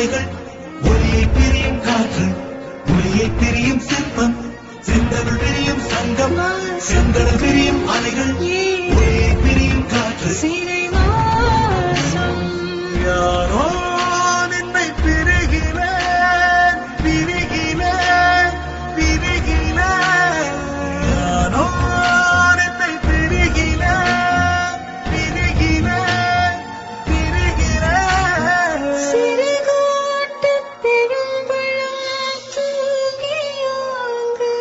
அலைகள், ஒலியை பிரியும் காற்று, ஒலியை பிரியும் சிற்பம், செந்தமிழ் பிரியும் சங்கம், செந்தமிழ் பிரியும் அலைகள், ஒலியை பிரியும் காற்று. யாரோ நின்னை பிரிகிறேன், பிரிகிறேன், பிரிகிறேன். யாரோ நின்னை பிரிகிறேன், பிரிகிறேன், பிரிகிறேன். சிறுகோட்டு பெரும்பழம் தூங்கியாங்கு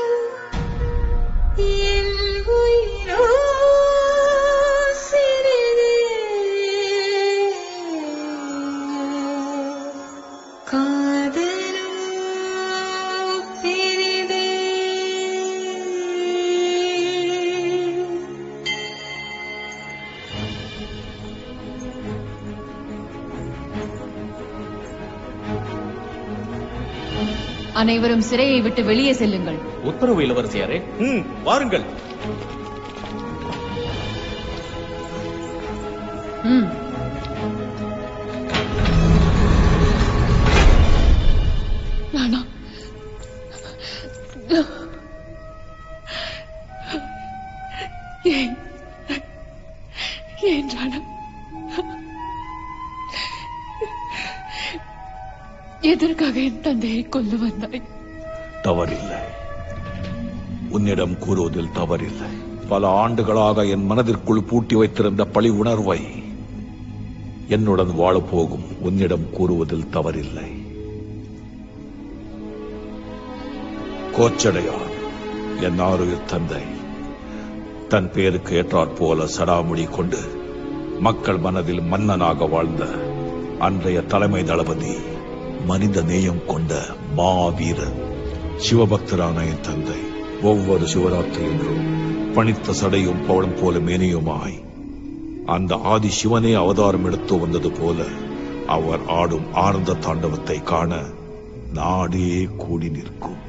என் உயிரோ சிறிதே காதலோ பெரிதே. அனைவரும் சிறையை விட்டு வெளியே செல்லுங்கள். உத்தரவு இளவரசியாரே. வாருங்கள். ராணா, ஏன் ராணா, எதற்காக என் தந்தையை கொல்ல வந்தாய்? தவறில்லை, உன்னிடம் கூறுவதில் தவறில்லை. பல ஆண்டுகளாக என் மனதிற்குள் பூட்டி வைத்திருந்த பழி உணர்வை என்னுடன் வாழப்போகும் உன்னிடம் கூறுவதில் தவறில்லை. கோச்சடையான் என் ஆருயிர் தந்தை தன் பேருக்கு ஏற்றாற் போல சடாமுடி கொண்டு மக்கள் மனதில் மன்னனாக வாழ்ந்த அன்றைய தலைமை தளபதி, மனித நேயம் கொண்ட மாவீரன், சிவபக்தரான என் தந்தை ஒவ்வொரு சிவராத்திரி என்றும் பணித்த சடையும் பவளம் போல மேனியுமாய் அந்த ஆதி சிவனே அவதாரம் எடுத்து வந்தது போல அவர் ஆடும் ஆனந்த தாண்டவத்தை காண நாடே கூடி நிற்கும்.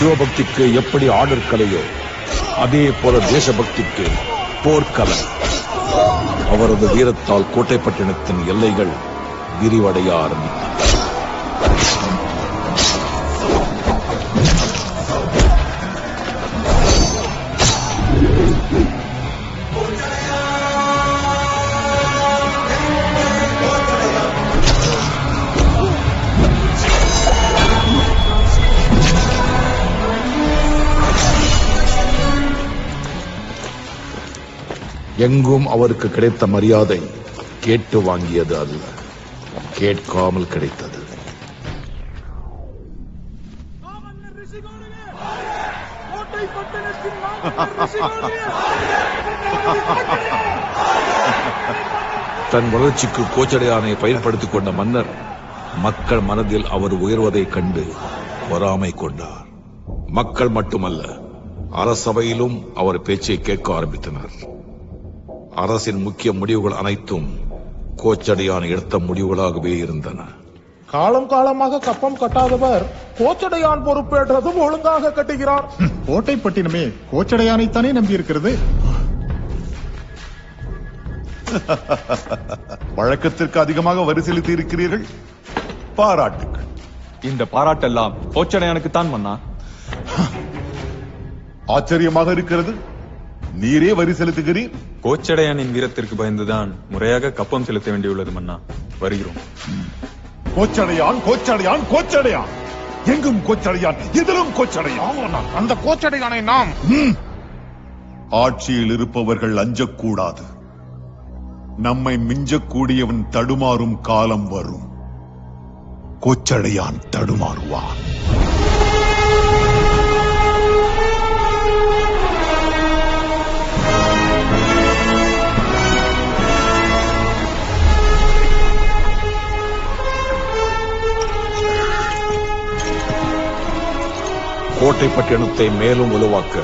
சிவபக்திக்கு எப்படி ஆடற்கலையோ அதே போல தேசபக்திக்கு போர்க்கலை. அவரது வீரத்தால் கோட்டைப்பட்டினத்தின் எல்லைகள் விரிவடைய ஆரம்பித்தன. எங்கும் அவருக்கு கிடைத்த மரியாதை கேட்டு வாங்கியது அல்ல, கேட்காமல் கிடைத்தது. தன் வளர்ச்சிக்கு கோச்சடையானை பயன்படுத்திக் கொண்ட மன்னர் மக்கள் மனதில் அவர் உயர்வதைக் கண்டு பொறாமை கொண்டார். மக்கள் மட்டுமல்ல, அரசவையிலும் அவர் பேச்சை கேட்க ஆரம்பித்தனர். அரசின் முக்கிய முடிவுகள் அனைத்தும் கோச்சடையான் எடுத்த முடிவுகளாகவே இருந்தன. காலம் காலமாக கப்பம் கட்டாதவர் கோச்சடையான் பொறுப்பேற்றதும் ஒழுங்காக கட்டுகிறார். கோட்டைப்பட்டினமே கோச்சடையானைத்தானே நம்பியிருக்கிறது. வழக்கத்திற்கு அதிகமாக வரி செலுத்தி இருக்கிறீர்கள், பாராட்டுங்கள். இந்த பாராட்டெல்லாம் கோச்சடையானுக்குத்தான் மன்னா. ஆச்சரியமாக இருக்கிறது, நீரே வரி செலுத்துகிறீர். கோச்சடையானின் வீரத்திற்கு பயந்துதான் முறையாக கப்பம் செலுத்த வேண்டியுள்ளது மன்னா. வருகிறோம். கோச்சடையான் கோச்சடையான் கோச்சடையான், எங்கும் கோச்சடையான், எதிலும் கோச்சடையான். அந்த கோச்சடையானை நாம் ஆட்சியில் இருப்பவர்கள் அஞ்சக்கூடாது. நம்மை மிஞ்சக்கூடியவன் தடுமாறும் காலம் வரும். கோச்சடையான் தடுமாறுவான். கோட்டைப்பட்டினத்தை மேலும் வலுவாக்க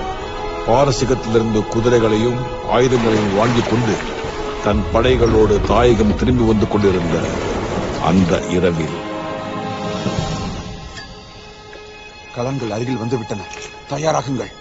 பாரசீகத்திலிருந்து குதிரைகளையும் ஆயுதங்களையும் வாங்கிக் கொண்டு தன் படைகளோடு தாயகம் திரும்பி வந்து கொண்டிருந்த அந்த இரவில் களங்கள் அருகில் வந்துவிட்டன. தயாராகுங்கள்.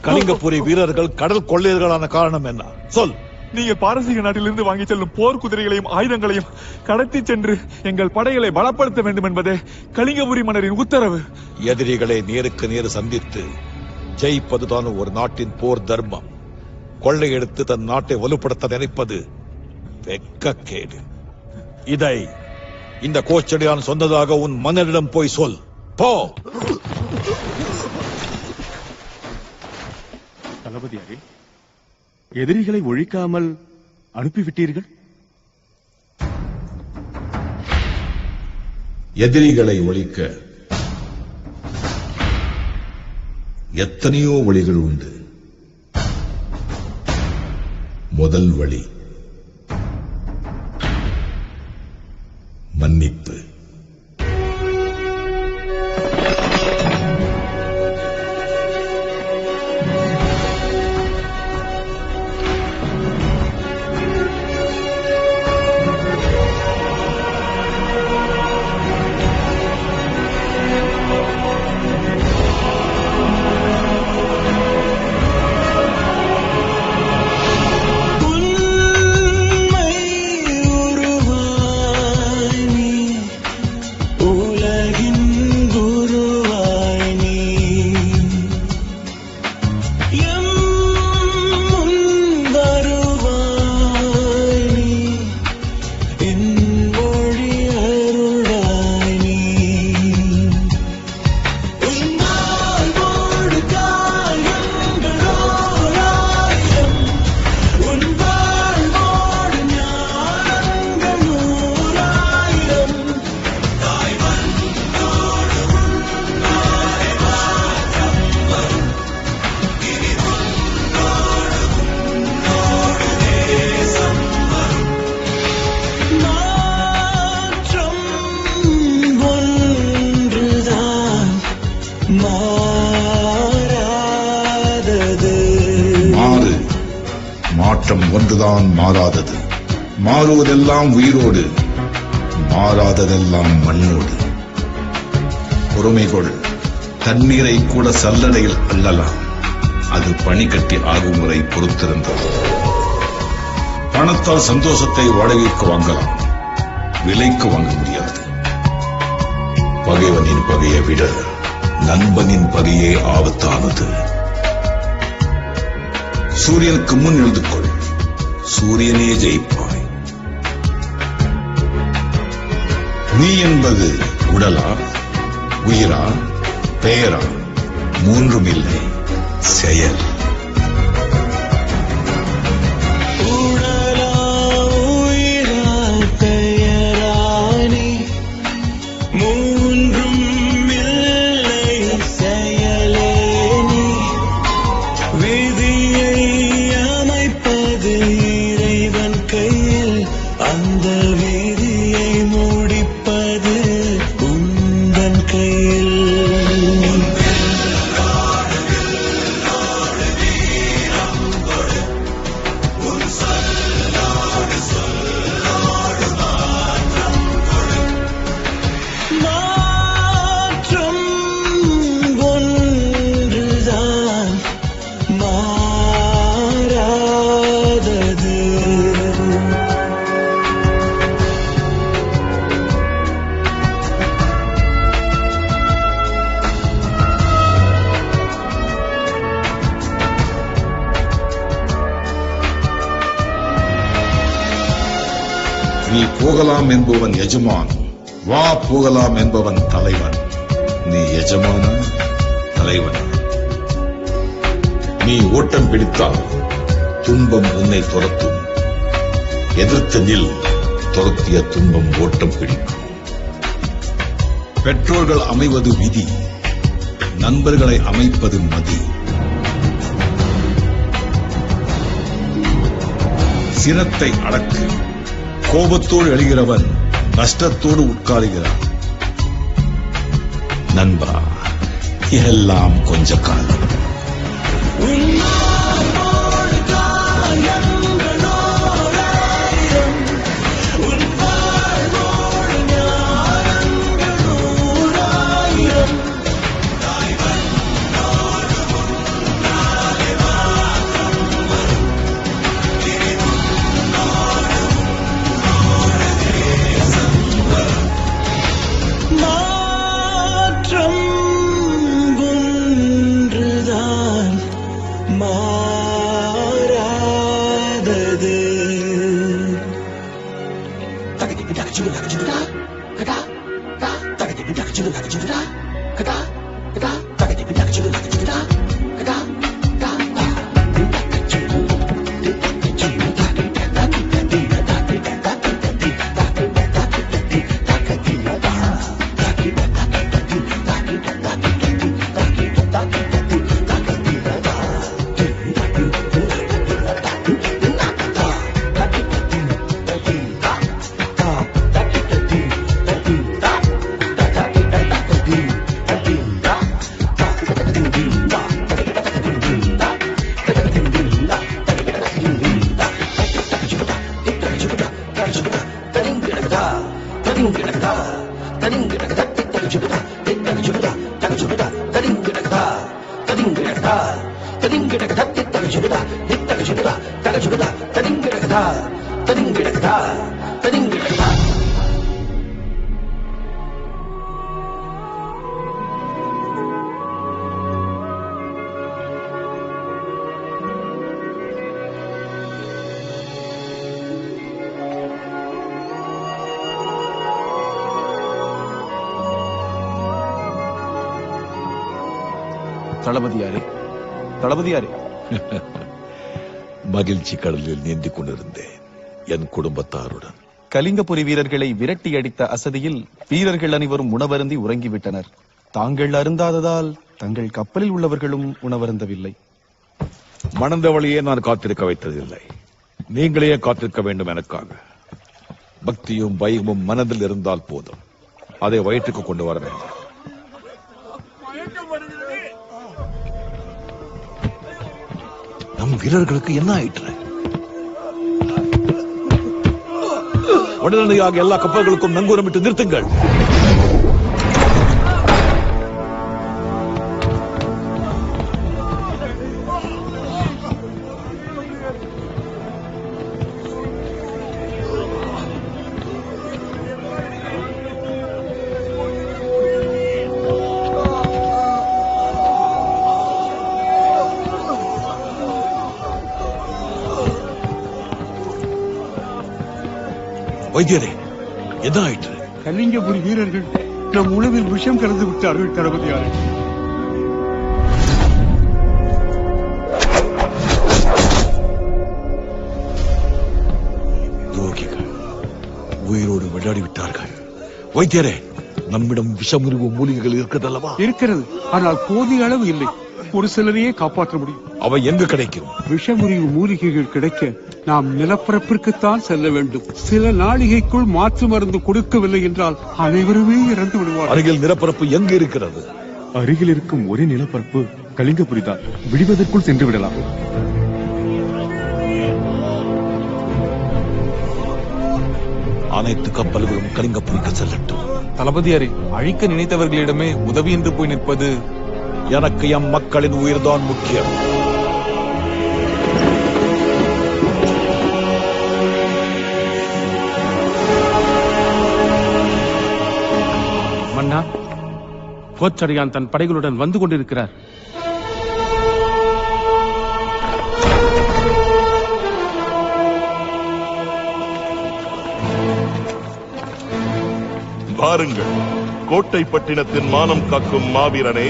கலிங்கபுரி வீரர்கள் கடல் கொள்ளையர்களான காரணம் என்ன? சொல். நீங்கள் பாரசீக நாட்டிலிருந்து வாங்கி செல்லும் போர் குதிரைகளையும் ஆயுதங்களையும் கடத்தி சென்று எங்கள் படைகளை பலப்படுத்த வேண்டும் என்பதே கலிங்கபுரி மன்னரின் உத்தரவு. எதிரிகளை நேருக்கு நேரு சந்தித்து ஜெயிப்பதுதான் ஒரு நாட்டின் போர் தர்மம். கொள்ளையெடுத்து தன் நாட்டை வலுப்படுத்த நினைப்பது வெட்கக்கேடு. இதை இந்த கோச்சடையான் சொன்னதாக உன் மன்னரிடம் போய் சொல். போ. தளபதியாரே, எதிரிகளை ஒழிக்காமல் அனுப்பிவிட்டீர்கள். எதிரிகளை ஒழிக்க எத்தனையோ வழிகள் உண்டு. முதல் வழி மன்னிப்பு. மாற்றம் ஒன்றுதான் மாறாதது. மாறுவதெல்லாம் உயிரோடு, மாறாததெல்லாம் மண்ணோடு. பொறுமை கொள். தண்ணீரை கூட சல்லடையில் அள்ளலாம். அது பனிக்கட்டி ஆகும் வரை பொறுத்திருந்தது. பணத்தால் சந்தோஷத்தை வாடகைக்கு வாங்கலாம், விலைக்கு வாங்க முடியாது. பகைவனின் பகையை விட நண்பனின் பகையே ஆபத்தானது. சூரியனுக்கு முன் எழுந்து கொள், சூரியனே ஜெயிப்பாய். நீ என்பது உடலா, உயிரா, பெயரா? மூன்றும் இல்லை, செயல். அந்த விதியை முடிப்பது உந்தன் கையில். போகலாம் என்பவன் எஜமான், வா போகலாம் என்பவன் தலைவன். நீ எஜமானா தலைவன்? நீ ஓட்டம் பிடித்தால் துன்பம் உன்னை துரத்தும். எதிர்த்து நில், துரத்திய துன்பம் ஓட்டம் பிடிக்கும். பெற்றோர்கள் அமைவது விதி, நண்பர்களை அமைப்பது மதி. சினத்தை அடக்கு, கோபத்தோடு எழுகிறவன் நஷ்டத்தோடு உட்காருகிறான். நண்பா, எல்லாம் கொஞ்ச காலம். மாற்றம் ஒன்றுதான் மாறாதது. தளபதியாரே, தளபதியாரே. மகிழ்ச்சி கடலில் நீந்திக் கொண்டிருந்தேன் என் குடும்பத்தாருடன். கலிங்கபுரி வீரர்களை விரட்டி அடித்த அசதியில் வீரர்கள் அனைவரும் உணவருந்தி உறங்கிவிட்டனர். தாங்கள் அருந்தாததால் தங்கள் கப்பலில் உள்ளவர்களும் உணவருந்தவில்லை. மணந்தவளையே நான் காத்திருக்க வைத்ததில்லை, நீங்களே காத்திருக்க வேண்டும் எனக்காக. பக்தியும் பயமும் மனதில் இருந்தால் போதும், அதை வயிற்றுக்கு கொண்டு வர வேண்டும். நம் வீரர்களுக்கு என்ன ஆயிற்று? உடனடியாக எல்லா கப்பல்களுக்கும் நங்கூரமிட்டு நிறுத்துங்கள். வைத்தியரே, என்ன ஆயிற்று? கலிங்கபுரி வீரர்கள் நம் உணவில் விஷம் கலந்து விட்டார்கள் தளபதியாரே. துரோகிகள் உயிரோடு விளையாடி விட்டார்கள். வைத்தியரே, நம்மிடம் விஷமுறிவு மூலிகைகள் இருக்கிறதல்லவா? இருக்கிறது, ஆனால் போதிய அளவு இல்லை. ஒரு சிலரையே காப்பாற்ற முடியும். அவை எங்கு கிடைக்கும்? விஷமுறிவு மூலிகைகள் கிடைக்க நாம் நிலப்பரப்பிற்குத்தான் செல்ல வேண்டும். சில நாளிகைக்குள் மாற்று மருந்து கொடுக்கவில்லை என்றால் அனைவருமே இறந்து விடுவார். அருகில் நிலப்பரப்பு எங்கு இருக்கிறது? அருகில் இருக்கும் ஒரே நிலப்பரப்பு கலிங்கபுரிதான். விடுவதற்குள் சென்று விடலாம். அனைத்து கப்பல்களும் கலிங்கபுரிக்கு செல்லட்டும். தளபதியாரே, அழிக்க நினைத்தவர்களிடமே உதவியின்றி போய் நிற்பது. எனக்கு எம் மக்களின் உயிர்தான் முக்கியம். மன்னா, கோச்சடையான் தன் படைகளுடன் வந்து கொண்டிருக்கிறார். பாருங்கள், கோட்டைப்பட்டினத்தின் மானம் காக்கும் மாவீரனே,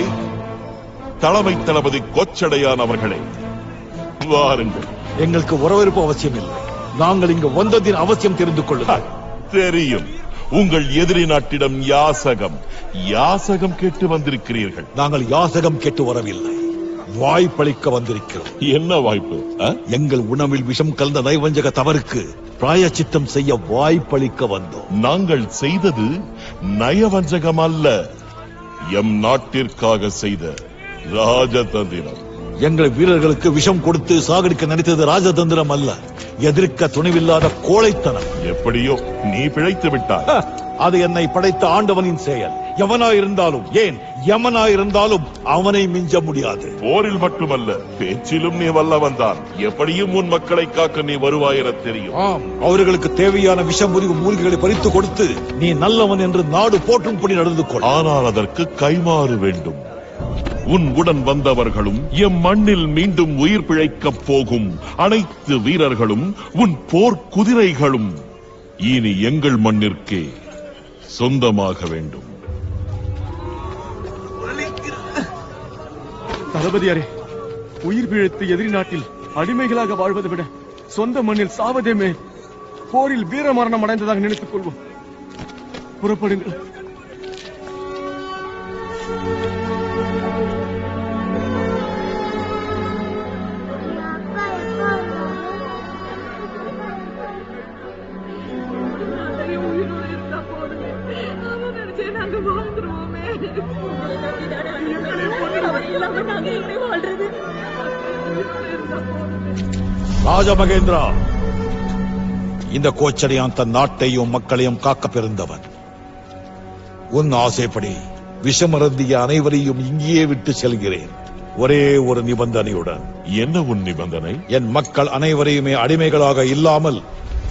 தலைமை தளபதி கோச்சடையான் அவர்களே, வாருங்கள். எங்களுக்கு வரவேற்பு அவசியம் இல்லை. நாங்கள் இங்கு வந்ததின் அவசியம் தெரிந்து கொள்ளுங்கள். தெரியும், உங்கள் எதிரி நாட்டிடம் யாசகம் கேட்டு வந்திருக்கிறீர்கள். நாங்கள் யாசகம் கேட்டு வரவில்லை, வாய்ப்பளிக்க வந்திருக்கிறோம். என்ன வாய்ப்பு? எங்கள் உணவில் விஷம் கலந்த நைவஞ்சக தவறுக்கு பிராயச்சித்தம் செய்ய வாய்ப்பளிக்க வந்தோம். நாங்கள் செய்தது நயவஞ்சகம் அல்ல, எம் நாட்டிற்காக செய்த ராஜதந்திரம். எங்கள் வீரர்களுக்கு விஷம் கொடுத்து சாகடிக்க நினைத்தது ராஜதந்திரம் அல்ல, எதிர்க்க துணிவில்லாத கோழைத்தனம். எப்படியோ நீ பிழைத்து விட்டாய். அது என்னை படைத்த ஆண்டவனின் செயல். எவனாயிருந்தாலும், ஏன் யமனாயிருந்தாலும் அவனை மிஞ்ச முடியாது. போரில் மட்டுமல்ல, பேச்சிலும் நீ வல்லவன்தான். எப்படியும் உன் மக்களை காக்க நீ வருவாய் என தெரியும். அவர்களுக்கு தேவையான விஷமுறிவு மூலிகைகளை பறித்து கொடுத்து நீ நல்லவன் என்று நாடு போற்றும்படி நடந்து கொள். ஆனால் அதற்கு கைமாறு வேண்டும். உன் உடன் வந்தவர்களும் எம் மண்ணில் மீண்டும் உயிர் பிழைக்கப் போகும் அனைத்து வீரர்களும் உன் போர் குதிரைகளும் இனி எங்கள் மண்ணிற்கே சொந்தமாக வேண்டும். தளபதியாரே, உயிர் பிழைத்து எதிரி நாட்டில் அடிமைகளாக வாழ்வதை விட சொந்த மண்ணில் சாவதே மேல். போரில் வீர மரணம் அடைந்ததாக நினைத்துக் கொள்வோம். புறப்படுங்கள். ராஜமகேந்திரா, இந்த கோச்சடையான் தன் நாட்டையும் மக்களையும் காக்க பிறந்தவன். உன் ஆசைப்படி விஷமருந்திய அனைவரையும் இங்கேயே விட்டு செல்கிறேன், ஒரே ஒரு நிபந்தனையுடன். என்ன உன் நிபந்தனை? என் மக்கள் அனைவரையுமே அடிமைகளாக இல்லாமல்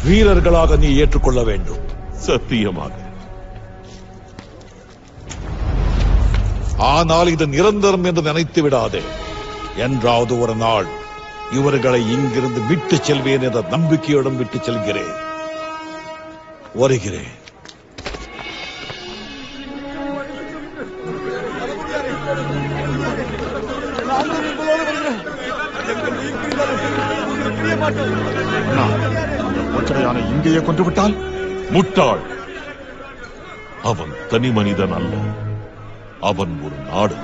வீரர்களாக நீ ஏற்றுக்கொள்ள வேண்டும். சத்தியமாக. ஆனால் இது நிரந்தரம் என்று நினைத்து விடாதே. என்றாவது ஒரு நாள் இவர்களை இங்கிருந்து விட்டு செல்வேன் என்ற நம்பிக்கையுடன் விட்டு செல்கிறேன். வருகிறேன். கோச்சடையானை இங்கேயே கொன்று விட்டால்? முட்டாள், அவன் தனி மனிதன் அல்ல, அவன் ஒரு நாடு.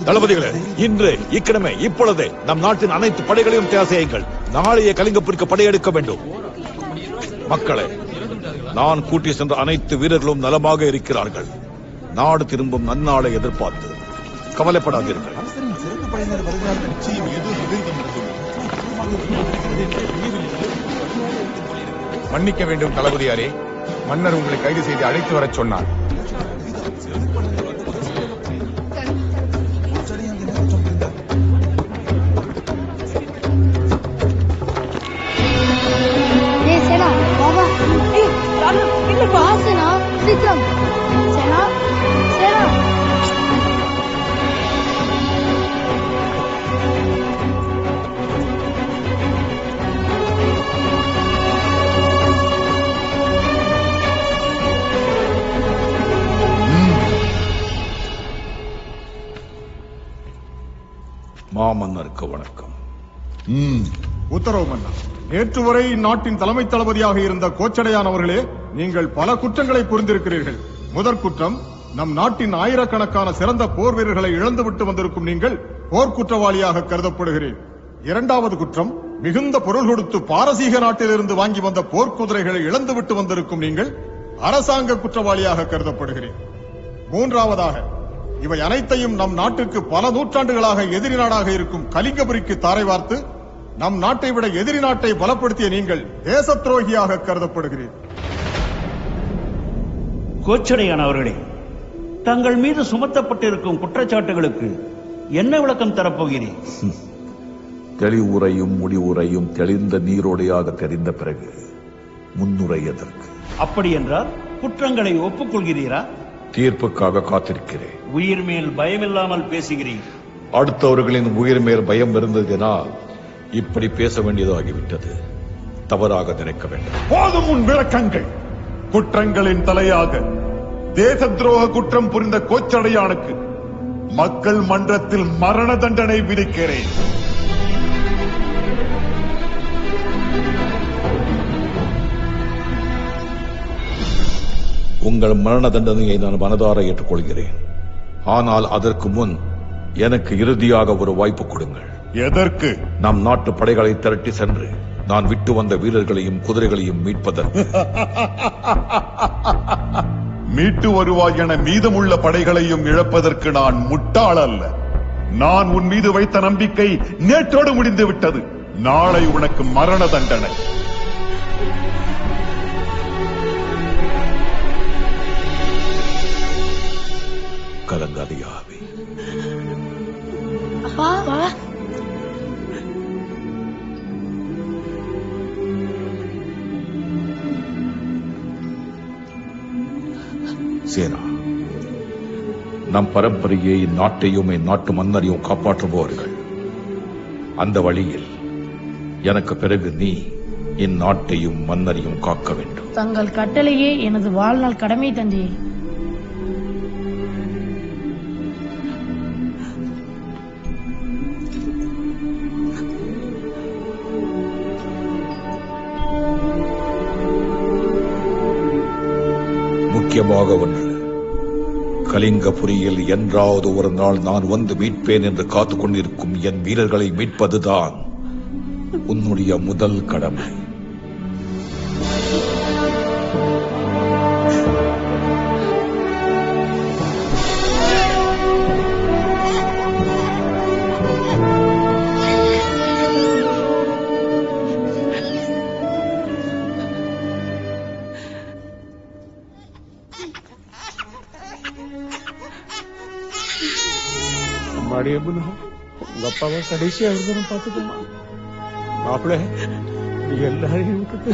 தளபதிகளே, இன்று இக்கிழமை இப்பொழுதே நம் நாட்டின் அனைத்து படைகளையும் தயார் செய்யுங்கள். நாளைய கலிங்கத்திற்கு படையெடுக்க வேண்டும். மக்களே, நான் கூட்டி சென்ற அனைத்து வீரர்களும் நலமாக இருக்கிறார்கள். நாடு திரும்பும் நன்னாளை எதிர்பார்த்து கவலைப்படாதீர்கள். மன்னிக்க வேண்டும் தளபதியாரே, மன்னர் உங்களை கைது செய்து அழைத்து வரச் சொன்னார். மாமன்னருக்கு வணக்கம். உத்தரவு மன்னா. நேற்று வரை இந்நாட்டின் தலைமை தளபதியாக இருந்த கோச்சடையான் அவர்களே, நீங்கள் பல குற்றங்களை புரிந்திருக்கிறீர்கள். முதற் குற்றம், நம் நாட்டின் ஆயிரக்கணக்கான சிறந்த போர் வீரர்களை இழந்துவிட்டு வந்திருக்கும் நீங்கள் போர்க்குற்றவாளியாக கருதப்படுகிறேன். இரண்டாவது குற்றம், மிகுந்த பொருள் கொடுத்து பாரசீக நாட்டிலிருந்து வாங்கி வந்த போர்க்குதிரைகளை இழந்துவிட்டு வந்திருக்கும் நீங்கள் அரசாங்க குற்றவாளியாக கருதப்படுகிறேன். மூன்றாவதாக, இவை அனைத்தையும் நம் நாட்டிற்கு பல நூற்றாண்டுகளாக எதிரி நாடாக இருக்கும் கலிங்கபுரிக்கு தாரை வார்த்து நம் நாட்டை விட எதிரி நாட்டை பலப்படுத்திய நீங்கள் தேச துரோகியாக கருதப்படுகிறீர்கள். கோச்சடையான் அவர்களே, தங்கள் மீது சுமத்தப்பட்டிருக்கும் குற்றச்சாட்டுகளுக்கு என்ன விளக்கம் தரப்போகிறேன்? தெளிவுரையும் முடிவுரையும் தெளிந்த நீரோடையாக தெரிந்த பிறகு முன்னுரை எதற்கு? அப்படி என்றால் குற்றங்களை ஒப்புக்கொள்கிறீரா? தீர்ப்புக்காக காத்திருக்கிறேன். உயிர் மேல் பயமில்லாமல் பேசுகிறீர். அடுத்தவர்களின் உயிர் மேல் பயம் இருந்ததினால் இப்படி பேச வேண்டியதாகிவிட்டது. தவறாக நினைக்க வேண்டும். போதும் உன் விளக்கங்கள். குற்றங்களின் தலையாக தேச துரோக குற்றம் புரிந்த கோச்சடையானுக்கு மக்கள் மன்றத்தில் மரண தண்டனை விதிக்கிறேன். உங்கள் மரண தண்டனையை நான் மனதார ஏற்றுக்கொள்கிறேன். ஆனால் அதற்கு முன் எனக்கு இறுதியாக ஒரு வாய்ப்பு கொடுங்கள். எதற்கு? நம் நாட்டு படைகளை திரட்டி சென்று நான் விட்டு வந்த வீரர்களையும் குதிரைகளையும் மீட்பதற்கு. மீட்டு வருவாய் என மீதமுள்ள படைகளையும் இழப்பதற்கு நான் முட்டாள் அல்ல. நான் உன் மீது வைத்த நம்பிக்கை நேற்றோடு முடிந்து விட்டது. நாளை உனக்கு மரண தண்டனை. கலங்காதியாவே. சேனா, நம் பரம்பரையை, நாட்டையும் நாட்டு மன்னரையும் காப்பாற்றுபவர்கள். அந்த வழியில் எனக்கு பிறகு நீ இந்நாட்டையும் மன்னரையும் காக்க வேண்டும். தங்கள் கட்டளையே எனது வாழ்நாள் கடமை தந்தையே. முக்கியமாக ஒன்று, கலிங்கபுரியில் என்றாவது ஒரு நாள் நான் வந்து மீட்பேன் என்று காத்துக் கொண்டிருக்கும் என் வீரர்களை மீட்பதுதான் உன்னுடைய முதல் கடமை. உங்க அப்பாவை கடைசியா இருந்தாலும் பாத்துக்கமா மாப்பிள்ள, நீ எல்லாரையும் விட்டுட்டு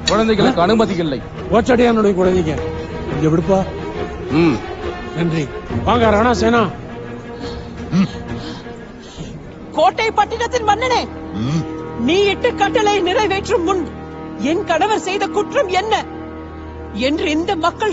குழந்தைகளுக்கு அனுமதி இல்லை. கோச்சடையானுடைய குழந்தைங்க இங்க விடுப்பா. நன்றி. வாங்க ராணா சேனா. கோட்டை பட்டினத்தின் மன்னனே, நீ இட்டு கட்டளை நிறைவேற்றும் முன் என் கணவர் செய்த குற்றம் என்ன என்று இந்த மக்கள்